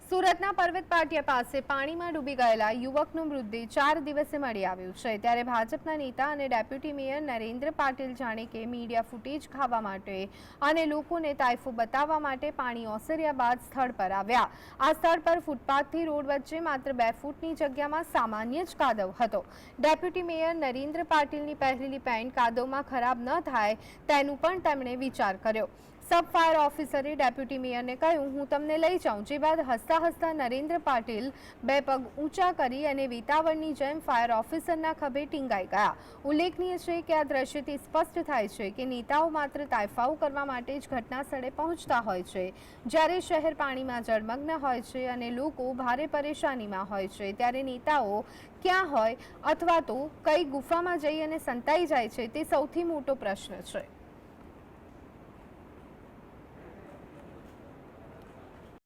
સુરતના પર્વત પાટિયા પાસે પાણીમાં ડૂબી ગયેલા યુવકનું મૃતદેહ 4 દિવસે મળી આવ્યું છે। ત્યારે ભાજપના નેતા અને ડેપ્યુટી મેયર નરેન્દ્ર પાટીલ જાણે કે મીડિયા ફૂટેજ ખાવા માટે અને લોકોને તાઇફો બતાવવા માટે પાણી ઓસર્યા બાદ સ્થળ પર આવ્યા। આ સ્થળ પર ફૂટપાથથી રોડ વચ્ચે માત્ર 2 ફૂટની જગ્યામાં સામાન્ય જ કાદવ હતો। ડેપ્યુટી મેયર નરેન્દ્ર પાટીલની પહેરેલી પેન્ટ કાદવમાં ખરાબ ન થાય તેનું પણ તેમણે વિચાર કર્યો। सब फायर ऑफिसरे डेप्यूटी मेयर ने कहूं हूँ तमने लई जाऊं। जे बाद हसता हसता नरेंद्र पाटिल 2 पग ऊंचा करी अने वेतावळनी जेम फायर ऑफिसरना खभे टींगाई गया। उल्लेखनीय है कि आ दृश्यथी स्पष्ट थाय छे कि नेताओं मात्र तायफाओ करवा माटे ज घटना स्थळे पहोंचता होय छे। ज्यारे शहर पाणीमां जळमग्न होय छे अने लोको भारे परेशानीमां होय छे त्यारे नेताओ क्यां होय अथवा तो कई गुफामां जई अने संताई जाय छे ते सौथी मोटो प्रश्न छे।